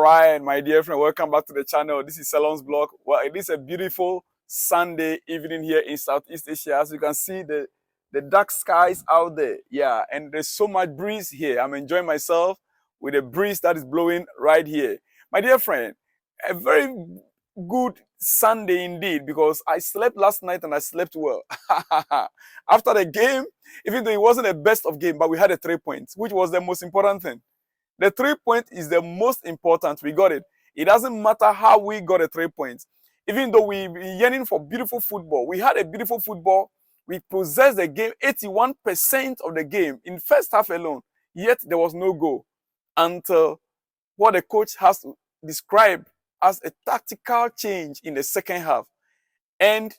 right, my dear friend, welcome back to the channel. This is Salon's Blog. Well, it is a beautiful Sunday evening here in Southeast Asia. As you can see, the dark skies out there. Yeah, and there's so much breeze here. I'm enjoying myself with the breeze that is blowing right here. My dear friend, a very good Sunday indeed, because I slept last night and I slept well. After the game, even though it wasn't the best of game, but we had a 3 points, which was the most important thing. The 3 points is the most important. We got it. It doesn't matter how we got a 3 points. Even though we were yearning for beautiful football, we had a beautiful football. We possessed the game 81% of the game in first half alone. Yet there was no goal until what the coach has to describe as a tactical change in the second half. And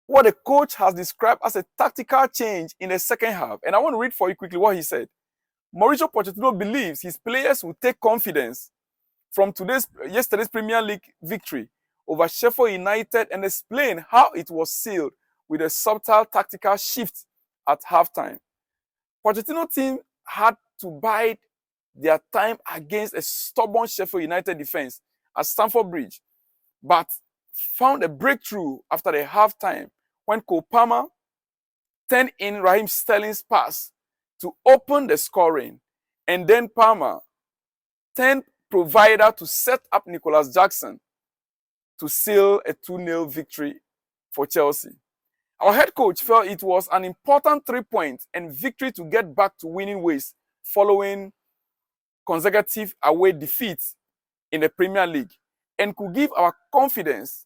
what the coach has described as a tactical change in the second half. And I want to read for you quickly what he said. Mauricio Pochettino believes his players will take confidence from yesterday's Premier League victory over Sheffield United and explain how it was sealed with a subtle tactical shift at halftime. Pochettino's team had to bide their time against a stubborn Sheffield United defense at Stamford Bridge, but found a breakthrough after the halftime when Cole Palmer turned in Raheem Sterling's pass to open the scoring, and then Palmer turned provider to set up Nicholas Jackson to seal a 2-0 victory for Chelsea. Our head coach felt it was an important 3 points and victory to get back to winning ways following consecutive away defeats in the Premier League, and could give our confidence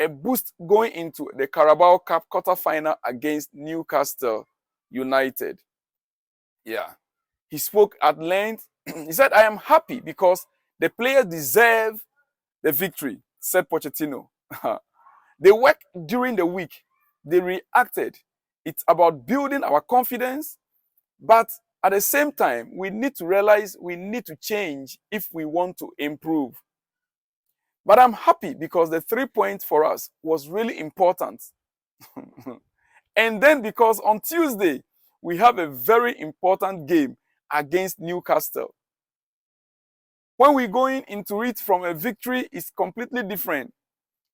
a boost going into the Carabao Cup quarter-final against Newcastle United. Yeah. He spoke at length. He said, "I am happy because the players deserve the victory," said Pochettino. They worked during the week. They reacted. It's about building our confidence, but at the same time, we need to realize we need to change if we want to improve. But I'm happy because the 3 points for us was really important. And then because on Tuesday, we have a very important game against Newcastle. When we're going into it from a victory, it's completely different.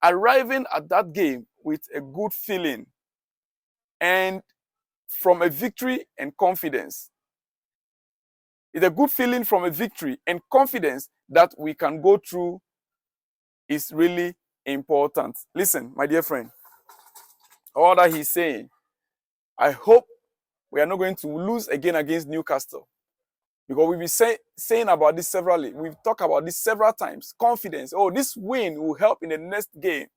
Arriving at that game with a good feeling and from a victory and confidence. It's a good feeling from a victory and confidence that we can go through is really important. Listen, my dear friend, all that he's saying, I hope we are not going to lose again against Newcastle. Because we've been saying about this severally. We've talked about this several times. Confidence. Oh, this win will help in the next game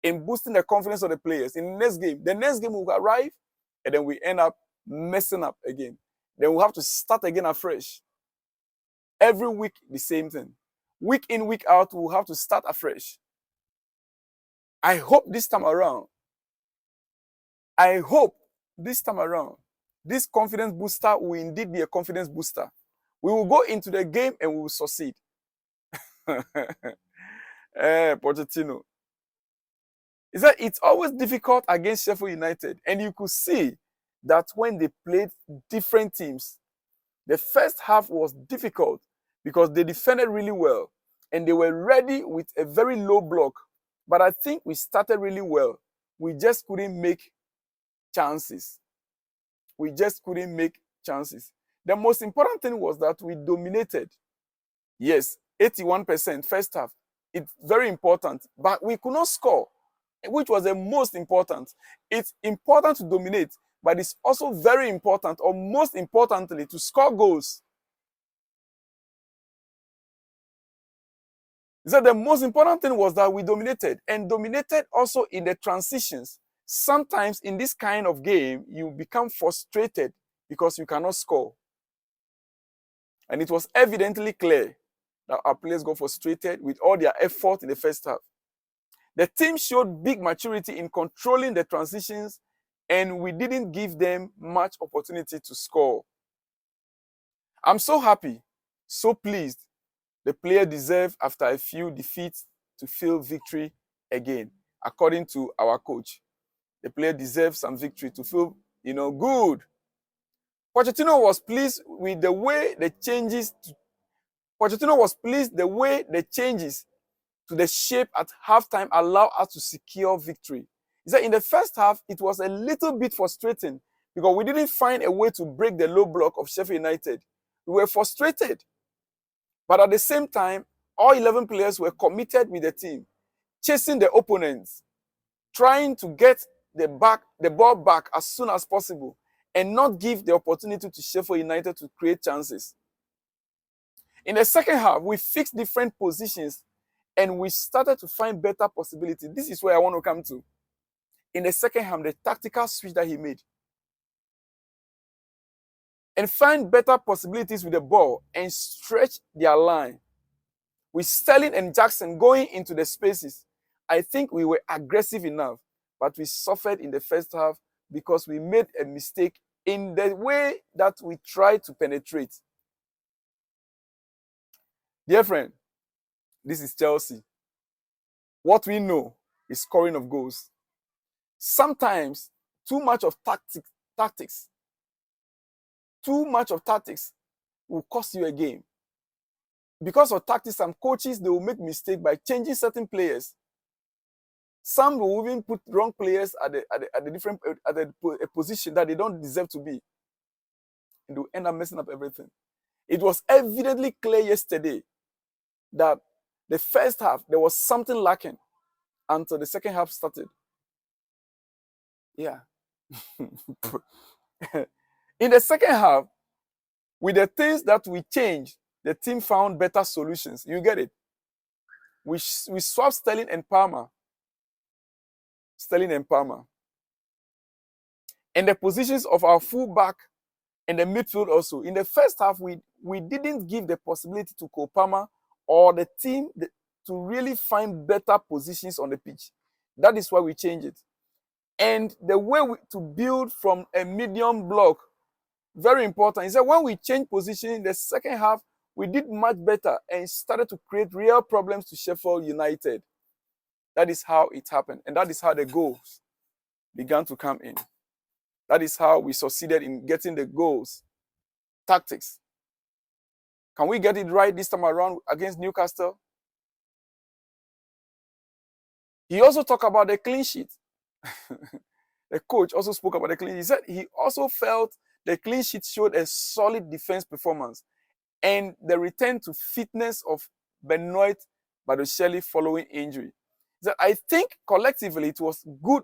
in boosting the confidence of the players. In the next game will arrive, and then we end up messing up again. Then we'll have to start again afresh. Every week, the same thing. Week in, week out, we'll have to start afresh. I hope this time around, this confidence booster will indeed be a confidence booster. We will go into the game and we will succeed. Pochettino. He said it's always difficult against Sheffield United. And you could see that when they played different teams, the first half was difficult because they defended really well. And they were ready with a very low block. But I think we started really well. We just couldn't make chances. The most important thing was that we dominated. Yes, 81% first half. It's very important. But we could not score, which was the most important. It's important to dominate, but it's also very important, or most importantly, to score goals. He said the most important thing was that we dominated, and dominated also in the transitions. Sometimes in this kind of game, you become frustrated because you cannot score. And it was evidently clear that our players got frustrated with all their effort in the first half. The team showed big maturity in controlling the transitions, and we didn't give them much opportunity to score. I'm so happy, so pleased. The player deserve, after a few defeats, to feel victory again, according to our coach. The player deserves some victory to feel, good. Pochettino was pleased with the way the changes. Pochettino was pleased the way the changes to the shape at halftime allowed us to secure victory. He said in the first half, it was a little bit frustrating because we didn't find a way to break the low block of Sheffield United. We were frustrated. But at the same time, all 11 players were committed with the team, chasing the opponents, trying to get the ball back as soon as possible and not give the opportunity to Sheffield United to create chances. In the second half, we fixed different positions and we started to find better possibilities. This is where I want to come to. In the second half, the tactical switch that he made. And find better possibilities with the ball and stretch their line. With Sterling and Jackson going into the spaces, I think we were aggressive enough, but we suffered in the first half because we made a mistake in the way that we tried to penetrate. Dear friend, this is Chelsea. What we know is scoring of goals. Sometimes too much of tactics will cost you a game. Because of tactics, some coaches, they will make mistakes by changing certain players. Some will even put wrong players at a position that they don't deserve to be. And they'll end up messing up everything. It was evidently clear yesterday that the first half, there was something lacking until the second half started. Yeah. In the second half, with the things that we changed, the team found better solutions. You get it? We swapped Sterling and Palmer. And the positions of our fullback and the midfield also. In the first half, we didn't give the possibility to Cole Palmer or the team to really find better positions on the pitch. That is why we changed it. And the way to build from a medium block, very important, is that when we change position in the second half, we did much better and started to create real problems to Sheffield United. That is how it happened. And that is how the goals began to come in. That is how we succeeded in getting the goals. Tactics. Can we get it right this time around against Newcastle? He also talked about the clean sheet. The coach also spoke about the clean sheet. He said he also felt the clean sheet showed a solid defense performance and the return to fitness of Benoit Balotelli following injury. He said, I think collectively it was good.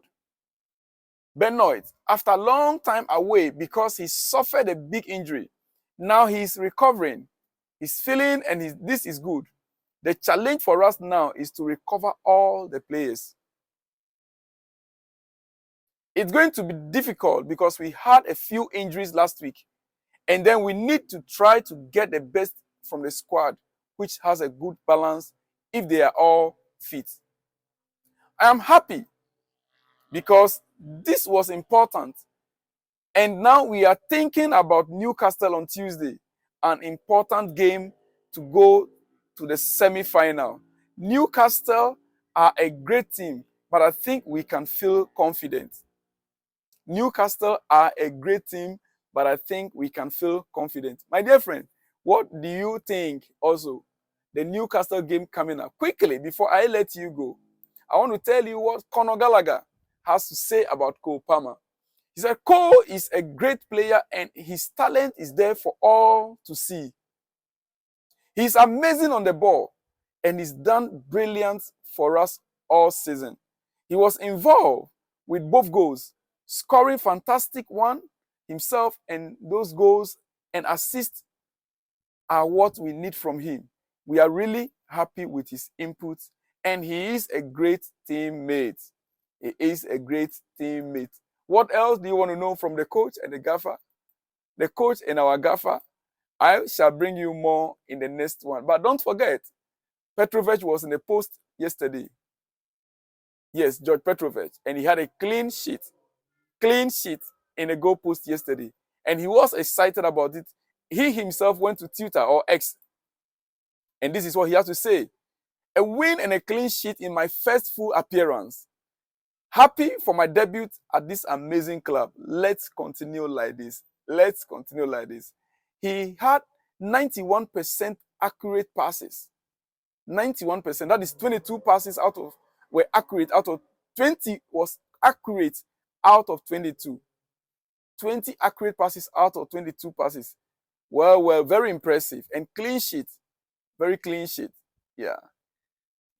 Benoit, after a long time away because he suffered a big injury, now he's recovering. He's feeling and this is good. The challenge for us now is to recover all the players. It's going to be difficult because we had a few injuries last week. And then we need to try to get the best from the squad, which has a good balance if they are all fit. I am happy because this was important. And now we are thinking about Newcastle on Tuesday, an important game to go to the semi-final. Newcastle are a great team, but I think we can feel confident. Newcastle are a great team, but I think we can feel confident. My dear friend, what do you think also? The Newcastle game coming up. Quickly, before I let you go, I want to tell you what Conor Gallagher has to say about Cole Palmer. He said, Cole is a great player and his talent is there for all to see. He's amazing on the ball and he's done brilliant for us all season. He was involved with both goals, scoring fantastic one himself, and those goals and assists are what we need from him. We are really happy with his inputs, and he is a great teammate. He is a great teammate. What else do you want to know from the coach and the gaffer? The coach and our gaffer, I shall bring you more in the next one. But don't forget, Petrovic was in the post yesterday. Yes, George Petrovic, and he had a clean sheet in the goal post yesterday. And he was excited about it. He himself went to Twitter or X. And this is what he has to say. A win and a clean sheet in my first full appearance. Happy for my debut at this amazing club. Let's continue like this. Let's continue like this. He had 91% accurate passes. 91%. That is 22 passes out of were accurate out of 20 was accurate out of 22. 20 accurate passes out of 22 passes. Well, very impressive. And clean sheet. Very clean sheet. Yeah.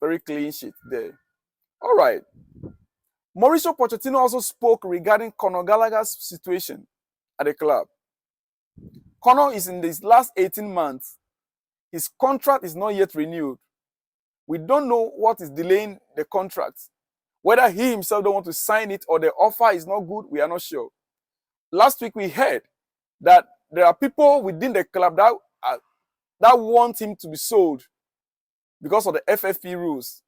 Very clean sheet there. All right. Mauricio Pochettino also spoke regarding Conor Gallagher's situation at the club. Conor is in his last 18 months. His contract is not yet renewed. We don't know what is delaying the contract. Whether he himself don't want to sign it or the offer is not good, we are not sure. Last week we heard that there are people within the club that want him to be sold because of the FFP rules.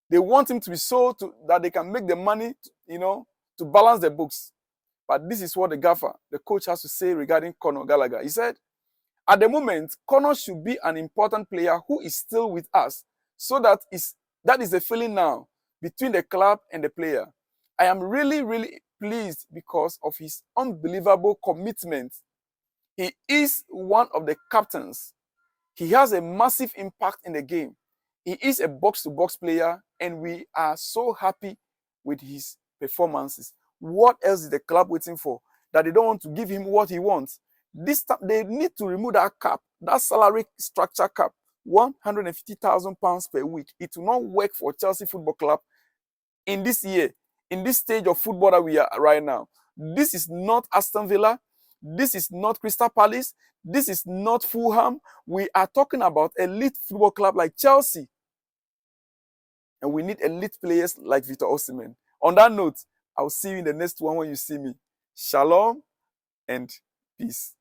They want him to be sold that they can make the money, to balance the books. But this is what the gaffer, the coach, has to say regarding Conor Gallagher. He said, at the moment, Conor should be an important player who is still with us. So that is the feeling now between the club and the player. I am really, really pleased because of his unbelievable commitment. He is one of the captains. He has a massive impact in the game. He is a box-to-box player, and we are so happy with his performances. What else is the club waiting for? That they don't want to give him what he wants. This time, they need to remove that cap, that salary structure cap, £150,000 per week. It will not work for Chelsea Football Club in this year, in this stage of football that we are right now. This is not Aston Villa. This is not Crystal Palace. This is not Fulham. We are talking about elite football club like Chelsea. And we need elite players like Victor Osimhen. On that note, I'll see you in the next one when you see me. Shalom and peace.